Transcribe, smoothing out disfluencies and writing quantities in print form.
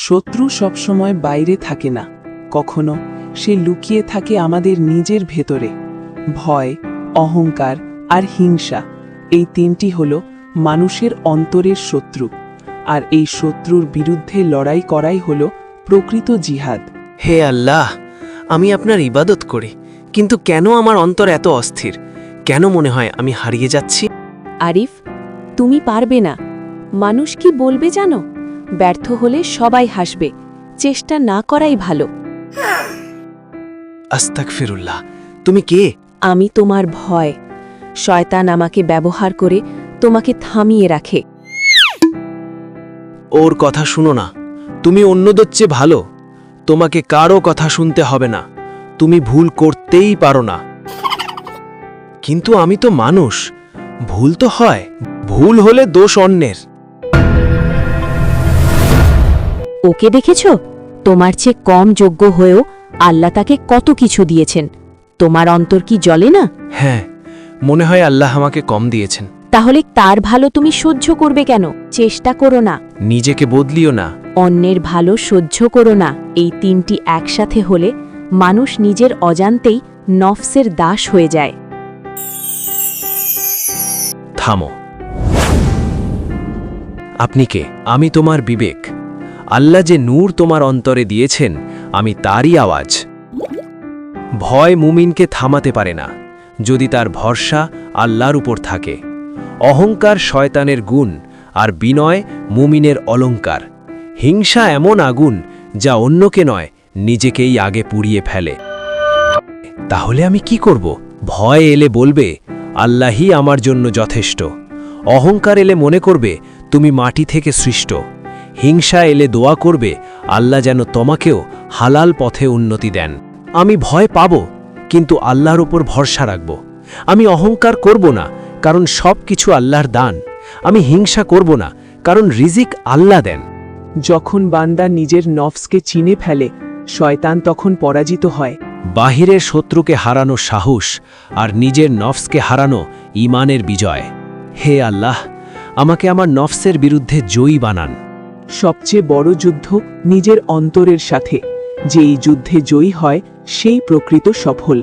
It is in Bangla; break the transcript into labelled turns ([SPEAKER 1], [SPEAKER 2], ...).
[SPEAKER 1] শত্রু সবসময় বাইরে থাকে না, কখনো সে লুকিয়ে থাকে আমাদের নিজের ভেতরে। ভয়, অহংকার আর হিংসা, এই তিনটি হল মানুষের অন্তরের শত্রু। আর এই শত্রুর বিরুদ্ধে লড়াই করাই হল প্রকৃত জিহাদ।
[SPEAKER 2] হে আল্লাহ, আমি আপনার ইবাদত করি, কিন্তু কেন আমার অন্তর এত অস্থির? কেন মনে হয় আমি হারিয়ে যাচ্ছি?
[SPEAKER 3] আরিফ, তুমি পারবে না। মানুষ কি বলবে জানো? ব্যর্থ হলে সবাই হাসবে। চেষ্টা না করাই ভালো।
[SPEAKER 2] আস্তাগফিরুল্লাহ। তুমি কে?
[SPEAKER 3] আমি তোমার ভয়। শয়তান আমাকে ব্যবহার করে তোমাকে থামিয়ে রাখে।
[SPEAKER 2] ওর কথা শুনো না। তুমি অন্যদের চেয়ে ভালো। তোমাকে কারো কথা শুনতে হবে না। তুমি ভুল করতেই পারো না। কিন্তু আমি তো মানুষ, ভুল তো হয়। ভুল হলে দোষ অন্যের।
[SPEAKER 3] ওকে দেখেছ? তোমার চেয়ে কম যোগ্য হয়েও আল্লাহ তাকে কত কিছু দিয়েছেন। তোমার অন্তর কি জ্বলে না?
[SPEAKER 2] হ্যাঁ, মনে হয় আল্লাহ আমাকে কম দিয়েছেন।
[SPEAKER 3] তাহলে তার ভালো তুমি সহ্য করবে কেন? চেষ্টা করো না।
[SPEAKER 2] নিজেকে বদলিও না।
[SPEAKER 3] অন্যের ভালো সহ্য করো না। এই তিনটি একসাথে হলে মানুষ নিজের অজান্তেই নফসের দাস হয়ে যায়।
[SPEAKER 2] থামো। আপনি কে? আমি তোমার বিবেক। আল্লাহ যে নূর তোমার অন্তরে দিয়েছেন, আমি তারই আওয়াজ। ভয় মুমিনকে থামাতে পারে না, যদি তার ভরসা আল্লাহর উপর থাকে। অহংকার শয়তানের গুণ, আর বিনয় মুমিনের অলংকার। হিংসা এমন আগুন যা অন্যকে নয়, নিজেকেই আগে পুড়িয়ে ফেলে। তাহলে আমি কি করব? ভয় এলে বলবে, আল্লাহই আমার জন্য যথেষ্ট। অহংকার এলে মনে করবে, তুমি মাটি থেকে সৃষ্ট। হিংসা এলে দোয়া করবে, আল্লাহ যেন তোমাকেও হালাল পথে উন্নতি দেন। আমি ভয় পাব, কিন্তু আল্লাহর উপর ভরসা রাখব। আমি অহংকার করব না, কারণ সব কিছু আল্লাহর দান। আমি হিংসা করব না, কারণ রিজিক আল্লাহ দেন।
[SPEAKER 1] যখন বান্দা নিজের নফসকে চিনে ফেলে, শয়তান তখন পরাজিত হয়।
[SPEAKER 2] বাহিরের শত্রুকে হারানো সাহস, আর নিজের নফসকে হারানো ঈমানের বিজয়। হে আল্লাহ, আমাকে আমার নফসের বিরুদ্ধে জয়ী বানান।
[SPEAKER 1] সবচেয়ে বড় যুদ্ধ নিজের অন্তরের সাথে। যেই যুদ্ধে জয়ী হয়, সেই প্রকৃত সফল।